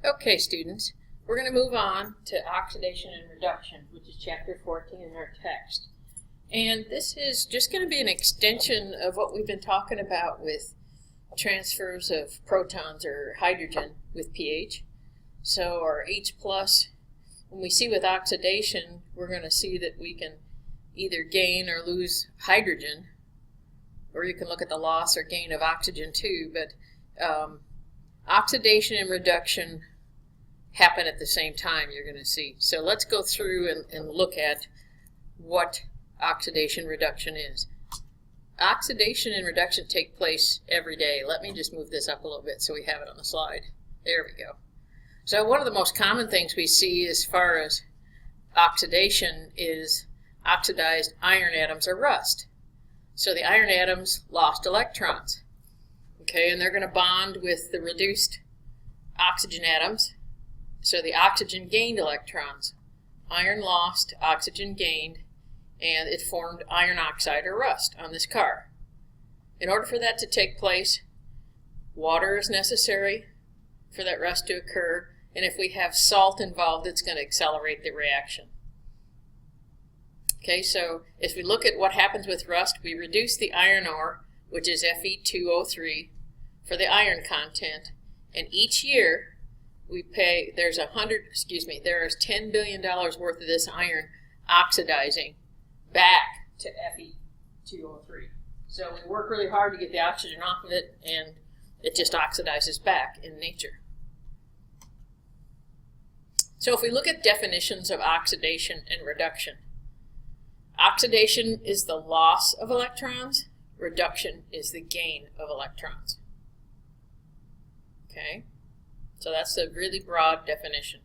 Okay, students, we're going to move on to oxidation and reduction, which is chapter 14 in our text. And this is just going to be an extension of what we've been talking about with transfers of protons or hydrogen with pH. So our H+, when we see with oxidation, we're going to see that we can either gain or lose hydrogen, or you can look at the loss or gain of oxygen too, but oxidation and reduction happen at the same time, you're going to see. So let's go through and look at what oxidation reduction is. Oxidation and reduction take place every day. Let me just move this up a little bit so we have it on the slide. There we go. So one of the most common things we see as far as oxidation is oxidized iron atoms or rust. So the iron atoms lost electrons. Okay, and they're going to bond with the reduced oxygen atoms. So the oxygen gained electrons. Iron lost, oxygen gained, and it formed iron oxide or rust on this car. In order for that to take place, water is necessary for that rust to occur, and if we have salt involved, it's going to accelerate the reaction. Okay, so as we look at what happens with rust, we reduce the iron ore, which is Fe2O3, for the iron content, and each year we pay, there's $10 billion worth of this iron oxidizing back to Fe2O3. So we work really hard to get the oxygen off of it, and it just oxidizes back in nature. So if we look at definitions of oxidation and reduction, oxidation is the loss of electrons, reduction is the gain of electrons. Okay? So that's a really broad definition.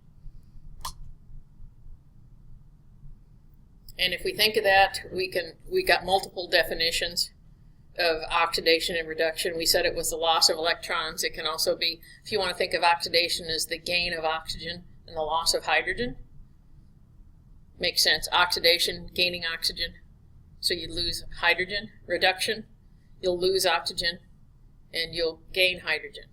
And if we think of that, we got multiple definitions of oxidation and reduction. We said it was the loss of electrons. It can also be, if you want to think of oxidation as the gain of oxygen and the loss of hydrogen. Makes sense. Oxidation, gaining oxygen. So you lose hydrogen. Reduction, you'll lose oxygen and you'll gain hydrogen.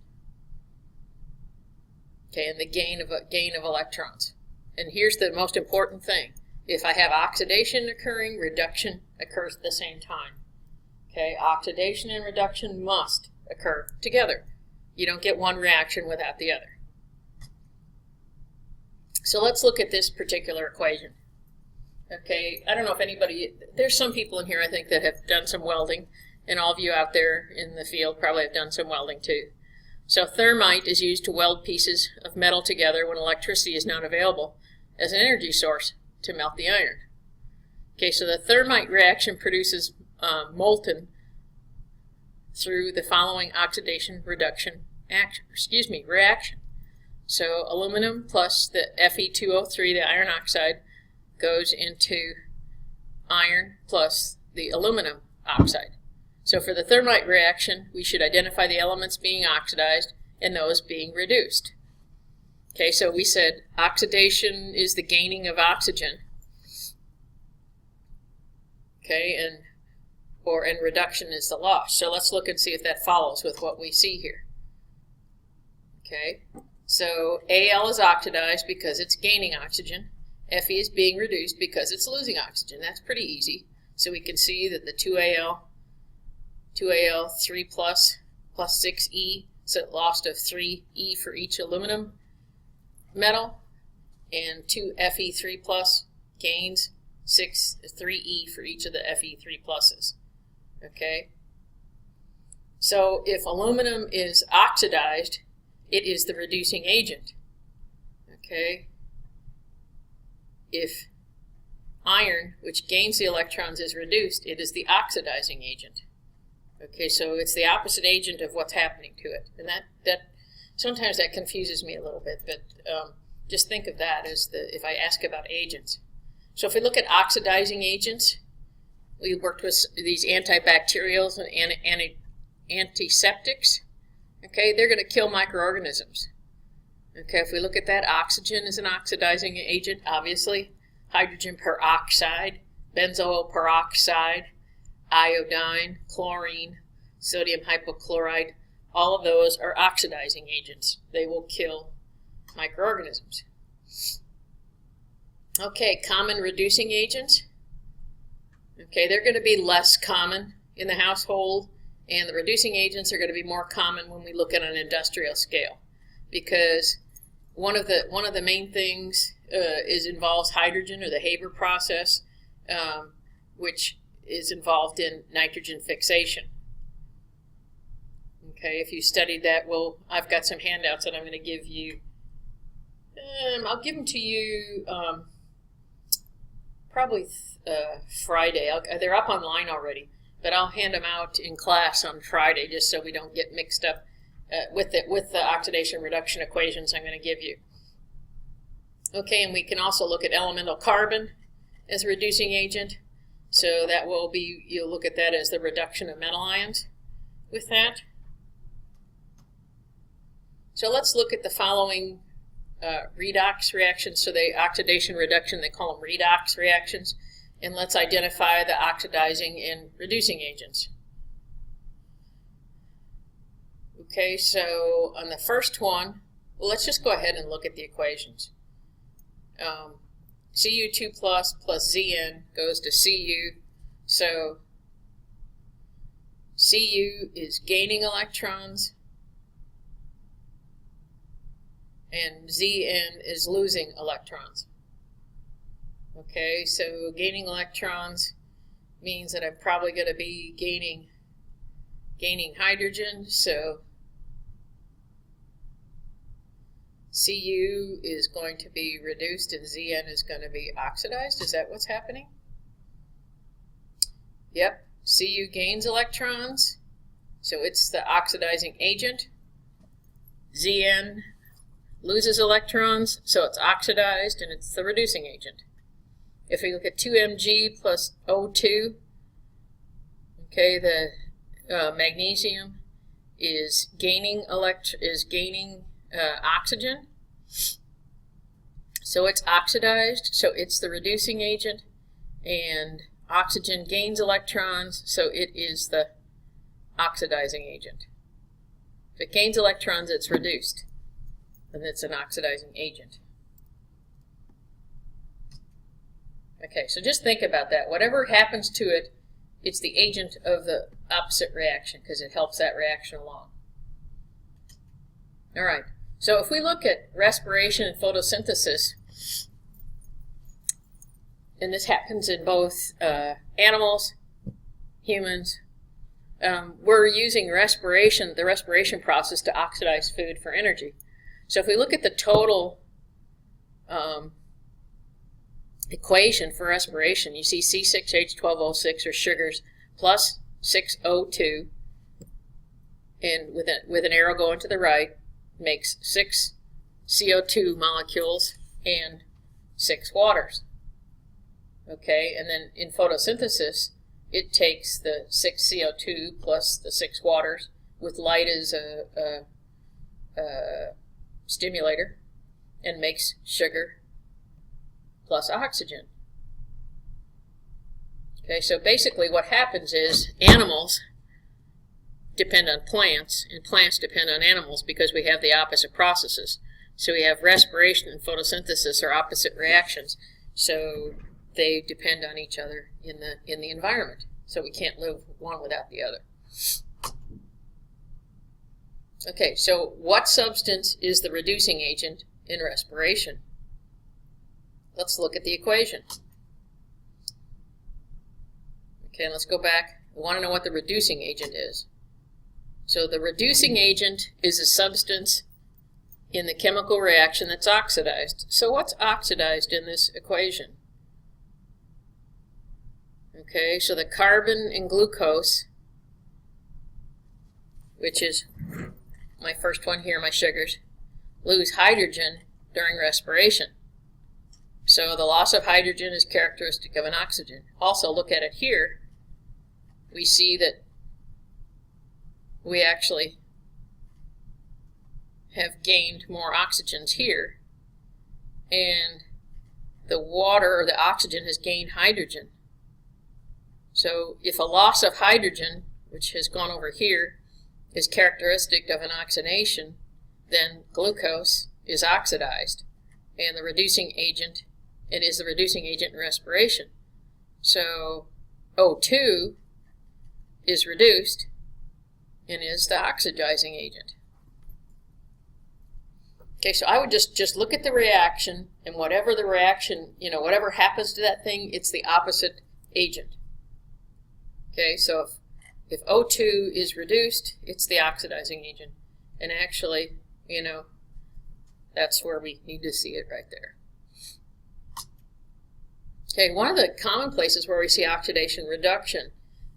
Okay, and the gain of electrons. And here's the most important thing. If I have oxidation occurring, reduction occurs at the same time. Okay, oxidation and reduction must occur together. You don't get one reaction without the other. So let's look at this particular equation. Okay, I don't know if anybody, there's some people in here I think that have done some welding, and all of you out there in the field probably have done some welding too. So thermite is used to weld pieces of metal together when electricity is not available as an energy source to melt the iron. Okay, so the thermite reaction produces molten through the following oxidation reduction reaction. So aluminum plus the Fe2O3, the iron oxide, goes into iron plus the aluminum oxide. So for the thermite reaction, we should identify the elements being oxidized and those being reduced. Okay, so we said oxidation is the gaining of oxygen. Okay, and reduction is the loss. So let's look and see if that follows with what we see here. Okay, so Al is oxidized because it's gaining oxygen. Fe is being reduced because it's losing oxygen. That's pretty easy. So we can see that the 2Al 3 plus 6E, so it lost of 3E for each aluminum metal, and 2 Fe3 plus gains 3E for each of the Fe3 pluses. Okay? So if aluminum is oxidized, it is the reducing agent. Okay? If iron, which gains the electrons, is reduced, it is the oxidizing agent. Okay, so it's the opposite agent of what's happening to it. And that sometimes that confuses me a little bit, but just think of that as if I ask about agents. So if we look at oxidizing agents, we worked with these antibacterials and antiseptics. Okay, they're going to kill microorganisms. Okay, if we look at that, oxygen is an oxidizing agent, obviously. Hydrogen peroxide, benzoyl peroxide, iodine, chlorine, sodium hypochlorite, all of those are oxidizing agents. They will kill microorganisms. Okay, common reducing agents. Okay, they're going to be less common in the household, and the reducing agents are going to be more common when we look at an industrial scale, because one of the main things involves hydrogen, or the Haber process, which is involved in nitrogen fixation. Okay, if you studied that, well, I've got some handouts that I'm going to give you. I'll give them to you probably Friday. They're up online already, but I'll hand them out in class on Friday just so we don't get mixed up with the oxidation reduction equations I'm going to give you. Okay, and we can also look at elemental carbon as a reducing agent. So that will be, you'll look at that as the reduction of metal ions with that. So let's look at the following redox reactions. So the oxidation reduction, they call them redox reactions. And let's identify the oxidizing and reducing agents. Okay, so on the first one, well, let's just go ahead and look at the equations. Cu2 plus Zn goes to Cu. So Cu is gaining electrons, and Zn is losing electrons. Okay, so gaining electrons means that I'm probably going to be gaining hydrogen. So Cu is going to be reduced and Zn is going to be oxidized. Is that what's happening? Yep, Cu gains electrons, so it's the oxidizing agent. Zn loses electrons, so it's oxidized, and it's the reducing agent. If we look at 2Mg plus O2, okay, the magnesium is gaining oxygen, so it's oxidized, so it's the reducing agent, and oxygen gains electrons, so it is the oxidizing agent. If it gains electrons, it's reduced, and it's an oxidizing agent. Okay, so just think about that. Whatever happens to it, it's the agent of the opposite reaction because it helps that reaction along. All right, so if we look at respiration and photosynthesis, and this happens in both animals, humans, we're using the respiration process to oxidize food for energy. So if we look at the total equation for respiration, you see C6H12O6 or sugars plus 6O2, and with an arrow going to the right, makes 6 CO2 molecules and 6 waters. Okay, and then in photosynthesis, it takes the 6 CO2 plus the 6 waters, with light as a stimulator, and makes sugar plus oxygen. Okay, so basically what happens is animals depend on plants, and plants depend on animals because we have the opposite processes. So we have respiration and photosynthesis are opposite reactions. So they depend on each other in the environment. So we can't live one without the other. Okay, so what substance is the reducing agent in respiration? Let's look at the equation. Okay, let's go back. We want to know what the reducing agent is. So the reducing agent is a substance in the chemical reaction that's oxidized. So what's oxidized in this equation? Okay, so the carbon and glucose, which is my first one here, my sugars, lose hydrogen during respiration. So the loss of hydrogen is characteristic of an oxygen. Also, look at it here. We see that we actually have gained more oxygens here, and the water or the oxygen has gained hydrogen. So if a loss of hydrogen, which has gone over here, is characteristic of an oxidation, then glucose is oxidized, and the reducing agent, it is the reducing agent in respiration. So O2 is reduced and is the oxidizing agent. Okay, so I would just look at the reaction, and whatever the reaction, whatever happens to that thing, it's the opposite agent. Okay, so if O2 is reduced, it's the oxidizing agent. And actually, that's where we need to see it right there. Okay, one of the common places where we see oxidation reduction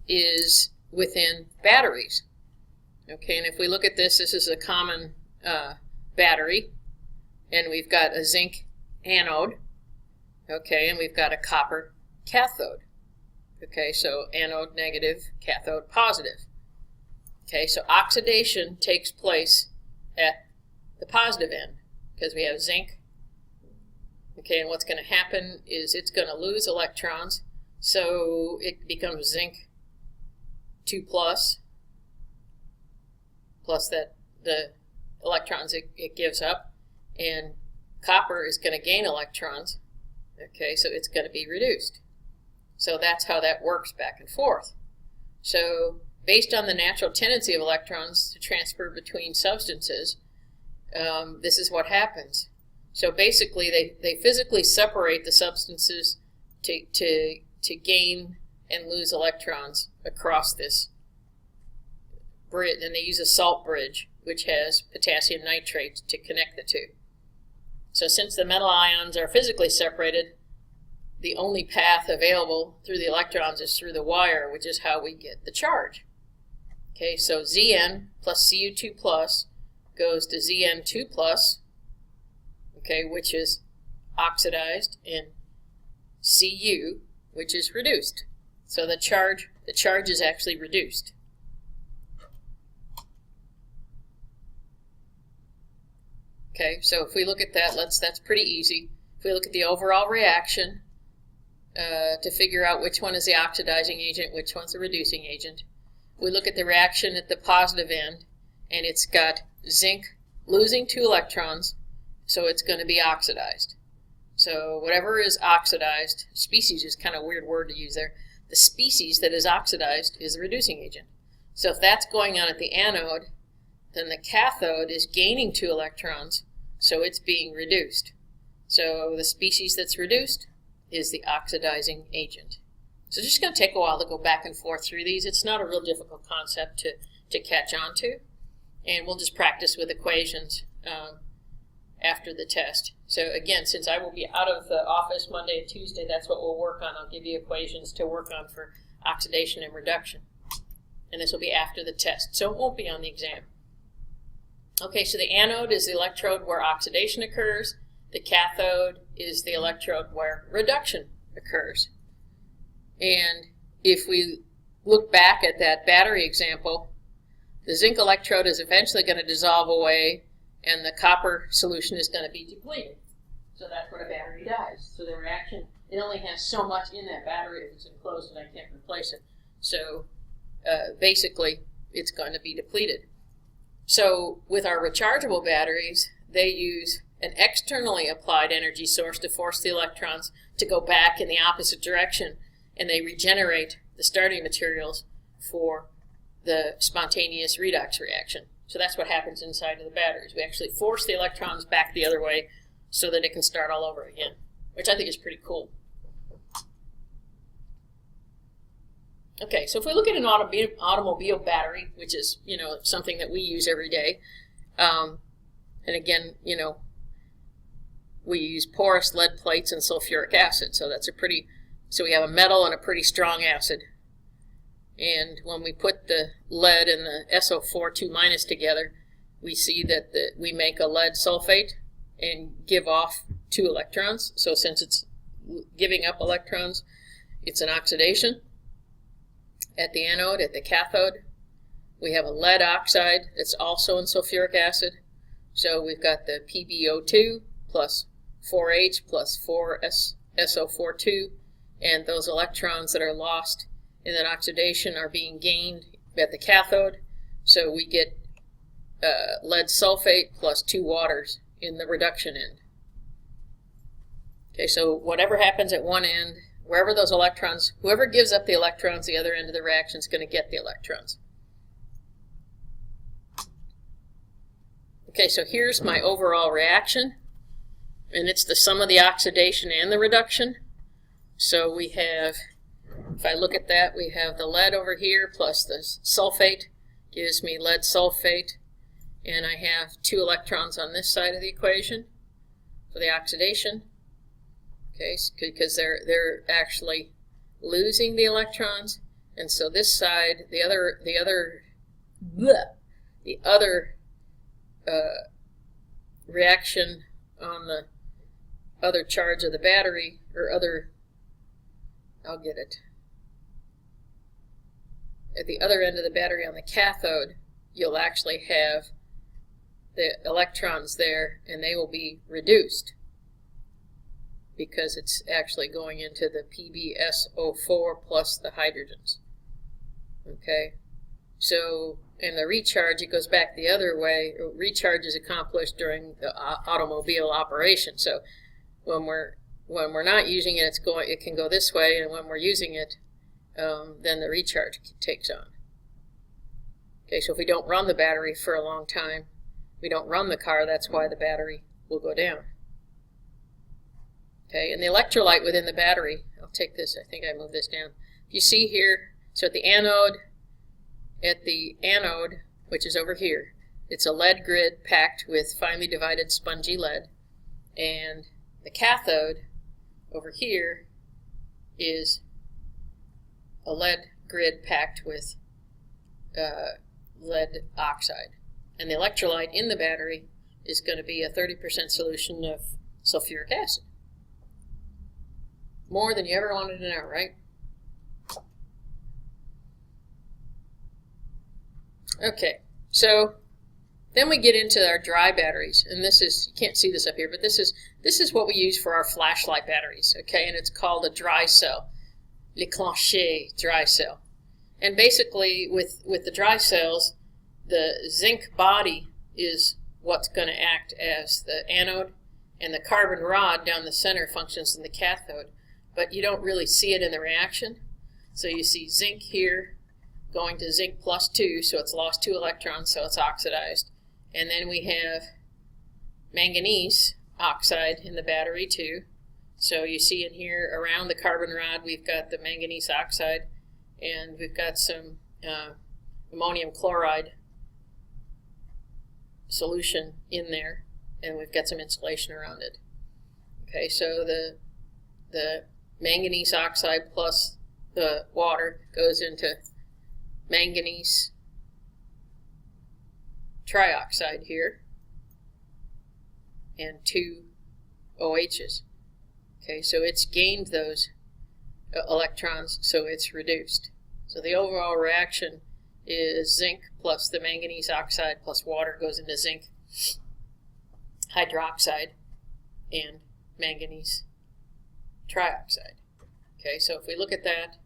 is within batteries. Okay, and if we look at this, this is a common battery, and we've got a zinc anode, okay, and we've got a copper cathode. Okay, so anode negative, cathode positive. Okay, so oxidation takes place at the positive end because we have zinc. Okay, and what's going to happen is it's going to lose electrons, so it becomes zinc 2 plus that the electrons it gives up, and copper is going to gain electrons. Okay, so it's going to be reduced. So that's how that works back and forth. So based on the natural tendency of electrons to transfer between substances, this is what happens. So basically they physically separate the substances to gain and lose electrons across this bridge, and they use a salt bridge which has potassium nitrate to connect the two. So since the metal ions are physically separated, the only path available through the electrons is through the wire, which is how we get the charge. Okay, so Zn plus Cu2 plus goes to Zn2 plus, okay, which is oxidized, and Cu, which is reduced. So the charge is actually reduced. Okay, so if we look at that, that's pretty easy. If we look at the overall reaction to figure out which one is the oxidizing agent, which one's the reducing agent, we look at the reaction at the positive end, and it's got zinc losing 2 electrons, so it's going to be oxidized. So whatever is oxidized, species is kind of a weird word to use there, the species that is oxidized is the reducing agent. So if that's going on at the anode, then the cathode is gaining 2 electrons, so it's being reduced. So the species that's reduced is the oxidizing agent. So it's just going to take a while to go back and forth through these. It's not a real difficult concept to catch on to, and we'll just practice with equations after the test. So again, since I will be out of the office Monday and Tuesday, that's what we'll work on. I'll give you equations to work on for oxidation and reduction. And this will be after the test, so it won't be on the exam. Okay, so the anode is the electrode where oxidation occurs. The cathode is the electrode where reduction occurs. And if we look back at that battery example, the zinc electrode is eventually going to dissolve away, and the copper solution is going to be depleted. So that's where the battery dies. So the reaction, it only has so much in that battery if it's enclosed, and I can't replace it. So basically, it's going to be depleted. So with our rechargeable batteries, they use an externally applied energy source to force the electrons to go back in the opposite direction, and they regenerate the starting materials for the spontaneous redox reaction. So that's what happens inside of the batteries. We actually force the electrons back the other way so that it can start all over again, which I think is pretty cool. Okay, so if we look at an automobile battery, which is, something that we use every day, and again, we use porous lead plates and sulfuric acid, so so we have a metal and a pretty strong acid. And when we put the lead and the SO4 2- together, we see that we make a lead sulfate and give off 2 electrons. So since it's giving up electrons, it's an oxidation. At the anode, at the cathode, we have a lead oxide that's also in sulfuric acid. So we've got the PbO2 plus 4H plus 4SO42, and those electrons that are lost in that oxidation are being gained at the cathode. So we get lead sulfate plus 2 waters in the reduction end. Okay, so whatever happens at one end, wherever those electrons, whoever gives up the electrons, the other end of the reaction is going to get the electrons. Okay, so here's my overall reaction, and it's the sum of the oxidation and the reduction. So we have, if I look at that, we have the lead over here plus the sulfate gives me lead sulfate, and I have 2 electrons on this side of the equation for the oxidation. Okay, because they're actually losing the electrons, and so this side, the other reaction on the other charge of the battery, or other, I'll get it, at the other end of the battery on the cathode, you'll actually have the electrons there, and they will be reduced because it's actually going into the PbSO4 plus the hydrogens. Okay, so in the recharge, it goes back the other way. Recharge is accomplished during the automobile operation. So when we're not using it, it can go this way, and when we're using it, then the recharge takes on. Okay, so if we don't run the battery for a long time, we don't run the car, that's why the battery will go down. Okay, and the electrolyte within the battery, I'll take this, I think I moved this down. You see here, so at the anode, which is over here, it's a lead grid packed with finely divided spongy lead, and the cathode over here is a lead grid packed with lead oxide. And the electrolyte in the battery is going to be a 30% solution of sulfuric acid. More than you ever wanted to know, right? Okay, so then we get into our dry batteries, and this is, you can't see this up here, but this is what we use for our flashlight batteries, okay, and it's called a dry cell, le clenché dry cell. And basically with the dry cells, the zinc body is what's going to act as the anode, and the carbon rod down the center functions in the cathode, but you don't really see it in the reaction. So you see zinc here going to zinc plus 2, so it's lost 2 electrons, so it's oxidized. And then we have manganese oxide in the battery too. So you see in here around the carbon rod we've got the manganese oxide, and we've got some ammonium chloride solution in there, and we've got some insulation around it. Okay, so the manganese oxide plus the water goes into manganese trioxide here, and 2 OHs. Okay, so it's gained those electrons, so it's reduced. So the overall reaction is zinc plus the manganese oxide plus water goes into zinc hydroxide and manganese trioxide. Okay, so if we look at that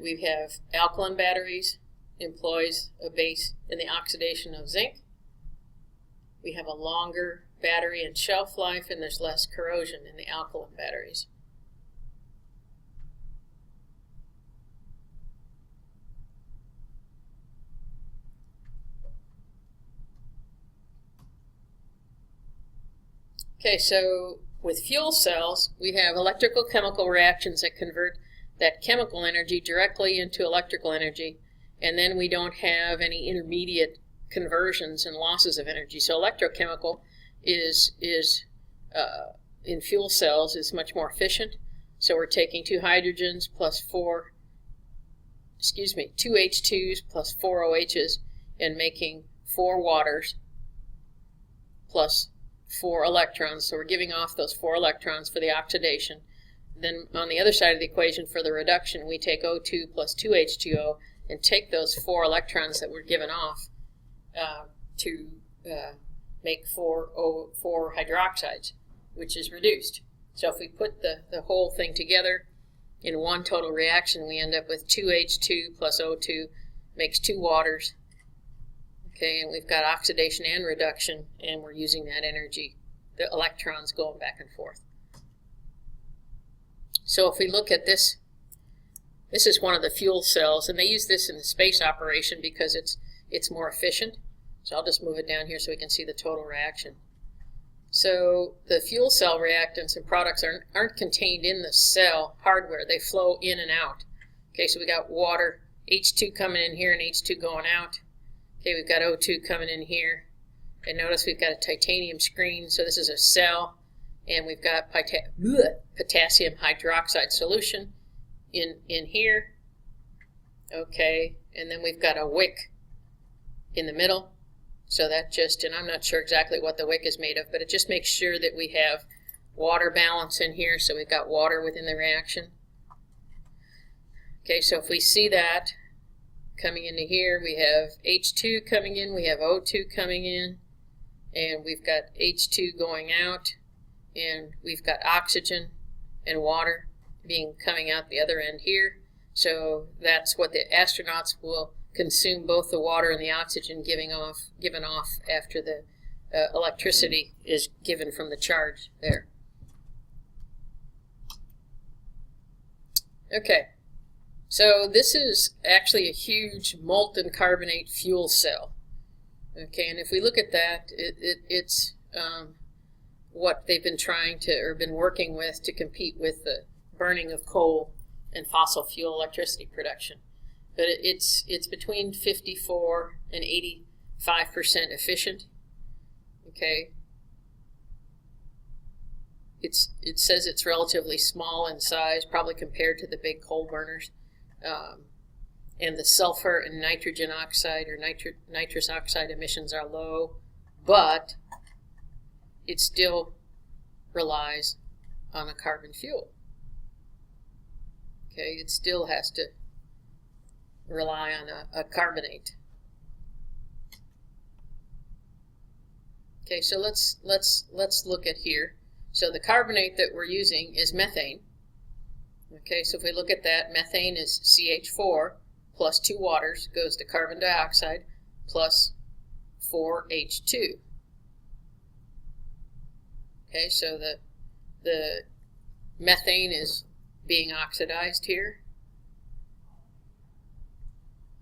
we have alkaline batteries, employs a base in the oxidation of zinc. We have a longer battery and shelf life, and there's less corrosion in the alkaline batteries. Okay, so with fuel cells, we have electrical chemical reactions that convert that chemical energy directly into electrical energy, and then we don't have any intermediate conversions and losses of energy. So electrochemical is in fuel cells is much more efficient. So we're taking 2 hydrogens plus 2 H2s plus 4 OHs and making 4 waters plus 4 electrons. So we're giving off those 4 electrons for the oxidation. Then on the other side of the equation for the reduction, we take O2 plus 2 H2O and take those 4 electrons that were given off to make 4 hydroxides, which is reduced. So if we put the whole thing together in one total reaction, we end up with 2H2 plus O2 makes 2 waters. Okay, and we've got oxidation and reduction, and we're using that energy, the electrons going back and forth. So if we look at this, this is one of the fuel cells, and they use this in the space operation because it's more efficient. So I'll just move it down here so we can see the total reaction. So the fuel cell reactants and products aren't contained in the cell hardware. They flow in and out. Okay, so we got water, H2 coming in here and H2 going out. Okay, we've got O2 coming in here. And notice we've got a titanium screen, so this is a cell. And we've got potassium hydroxide solution in here. Okay, and then we've got a wick in the middle. So that just, and I'm not sure exactly what the wick is made of, but it just makes sure that we have water balance in here, so we've got water within the reaction. Okay, so if we see that coming into here, we have H2 coming in, we have O2 coming in, and we've got H2 going out, and we've got oxygen and water coming out the other end here. So that's what the astronauts will consume, both the water and the oxygen given off after the electricity is given from the charge there. Okay, so this is actually a huge molten carbonate fuel cell. Okay, and if we look at that, it's what they've been trying to, or been working with to compete with the burning of coal and fossil fuel electricity production. But it's between 54 and 85% efficient. Okay. It says it's relatively small in size, probably compared to the big coal burners. And the sulfur and nitrogen oxide or nitrous oxide emissions are low, but it still relies on a carbon fuel. Okay, it still has to rely on a carbonate. Okay, so let's look at here. So the carbonate that we're using is methane. Okay, so if we look at that, methane is CH4 plus 2 waters goes to carbon dioxide plus 4H2. Okay, so the methane is being oxidized here.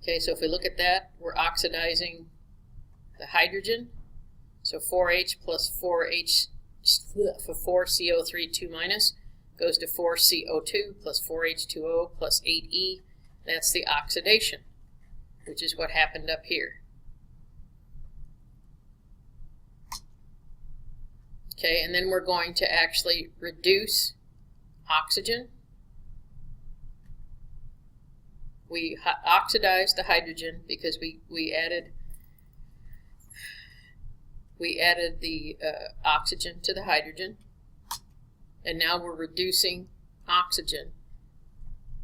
Okay, so if we look at that, we're oxidizing the hydrogen. So 4H plus 4CO3 2 minus goes to 4CO2 plus 4H2O plus 8E. That's the oxidation, which is what happened up here. Okay, and then we're going to actually reduce oxygen. We oxidized the hydrogen because we added the oxygen to the hydrogen, and now we're reducing oxygen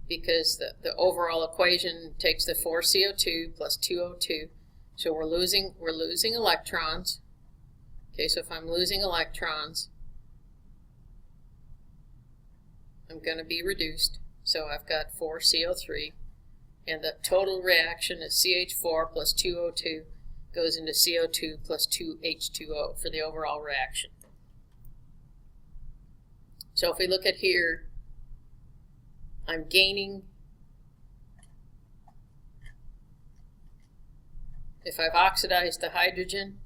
because the overall equation takes the 4CO2 plus 2O2, so we're losing electrons. Okay, so if I'm losing electrons, I'm going to be reduced. So I've got 4CO3, and the total reaction is CH4 plus 2O2 goes into CO2 plus 2H2O for the overall reaction. So if we look at here, I'm gaining, if I've oxidized the hydrogen,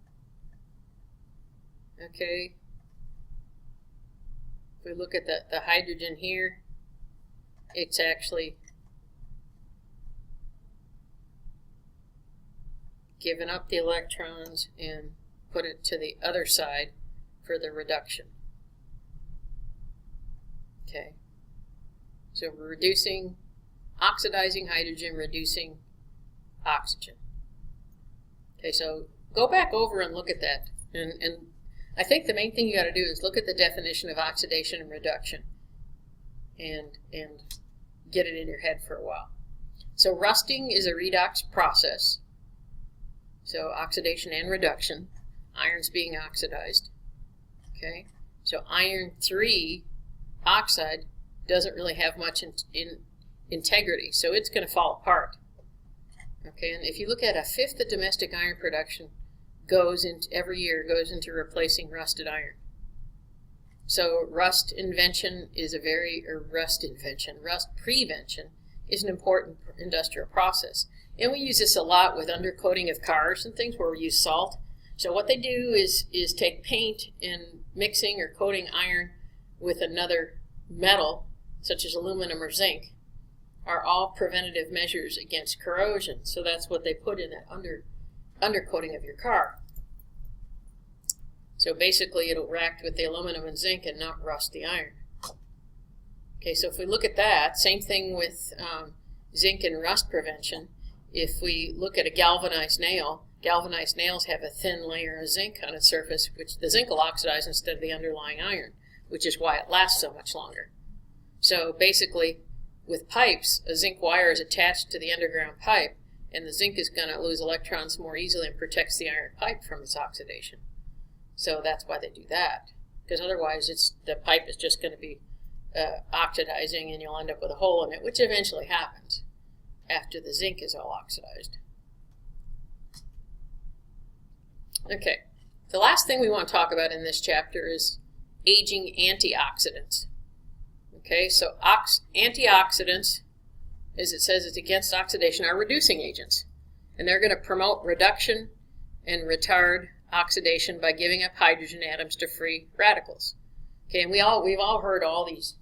okay, if we look at the hydrogen here, it's actually given up the electrons and put it to the other side for the reduction. Okay, so we're reducing, oxidizing hydrogen, reducing oxygen. Okay, so go back over and look at that. And I think the main thing you got to do is look at the definition of oxidation and reduction and get it in your head for a while. So rusting is a redox process. So oxidation and reduction, iron's being oxidized. Okay, so iron 3 oxide doesn't really have much in integrity, so it's going to fall apart. Okay, and if you look at a fifth of domestic iron production every year goes into replacing rusted iron. So rust prevention is an important industrial process. And we use this a lot with undercoating of cars and things where we use salt. So what they do is take paint and mixing or coating iron with another metal, such as aluminum or zinc, are all preventative measures against corrosion. So that's what they put in that undercoating of your car. So basically it'll react with the aluminum and zinc and not rust the iron. Okay, so if we look at that, same thing with zinc and rust prevention. If we look at a galvanized nails have a thin layer of zinc on its surface, which the zinc will oxidize instead of the underlying iron, which is why it lasts so much longer. So basically, with pipes, a zinc wire is attached to the underground pipe, and the zinc is going to lose electrons more easily and protects the iron pipe from its oxidation. So that's why they do that, because otherwise the pipe is just going to be oxidizing and you'll end up with a hole in it, which eventually happens after the zinc is all oxidized. Okay, the last thing we want to talk about in this chapter is aging antioxidants. Okay, so antioxidants, as it says, it's against oxidation, are reducing agents. And they're going to promote reduction and retard oxidation by giving up hydrogen atoms to free radicals. Okay, and we've all heard all these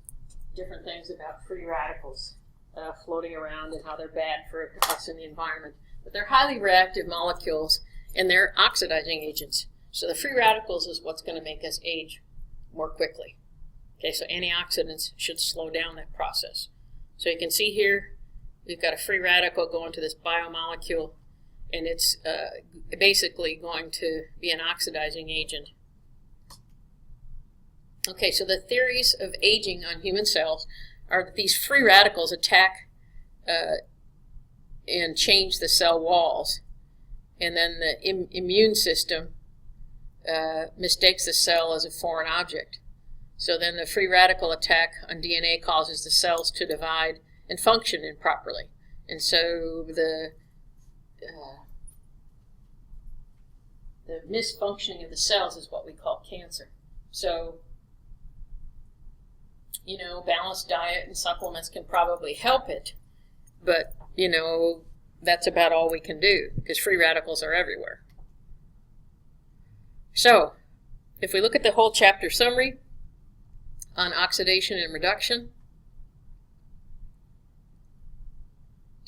different things about free radicals floating around and how they're bad for us in the environment. But they're highly reactive molecules, and they're oxidizing agents. So the free radicals is what's going to make us age more quickly. Okay, so antioxidants should slow down that process. So you can see here, we've got a free radical going to this biomolecule, and it's basically going to be an oxidizing agent. Okay, so the theories of aging on human cells are that these free radicals attack and change the cell walls, and then the immune system mistakes the cell as a foreign object. So then the free radical attack on DNA causes the cells to divide and function improperly. And so the misfunctioning of the cells is what we call cancer. So, balanced diet and supplements can probably help it, but, that's about all we can do because free radicals are everywhere. So, if we look at the whole chapter summary on oxidation and reduction,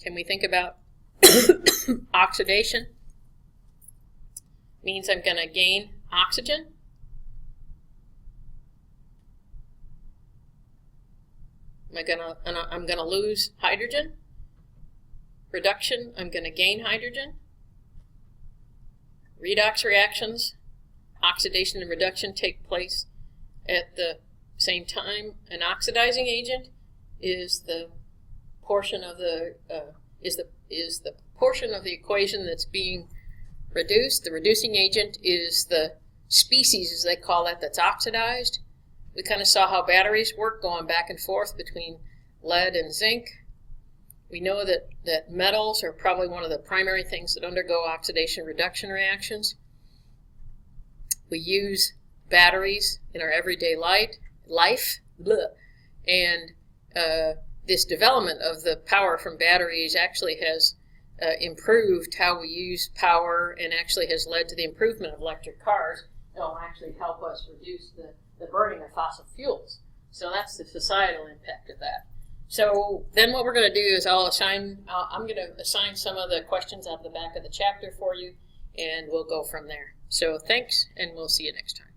can we think about oxidation? Means I'm going to gain oxygen. I'm going to lose hydrogen. Reduction, I'm going to gain hydrogen. Redox reactions, oxidation and reduction take place at the same time. An oxidizing agent is the portion of the portion of the equation that's being reduced. The reducing agent is the species, as they call it, that's oxidized. We kind of saw how batteries work, going back and forth between lead and zinc. We know that metals are probably one of the primary things that undergo oxidation reduction reactions. We use batteries in our everyday life, and this development of the power from batteries actually has improved how we use power, and actually has led to the improvement of electric cars. It will actually help us reduce the burning of fossil fuels. So that's the societal impact of that. So then what we're going to do is I'm going to assign some of the questions out the back of the chapter for you, and we'll go from there. So thanks, and we'll see you next time.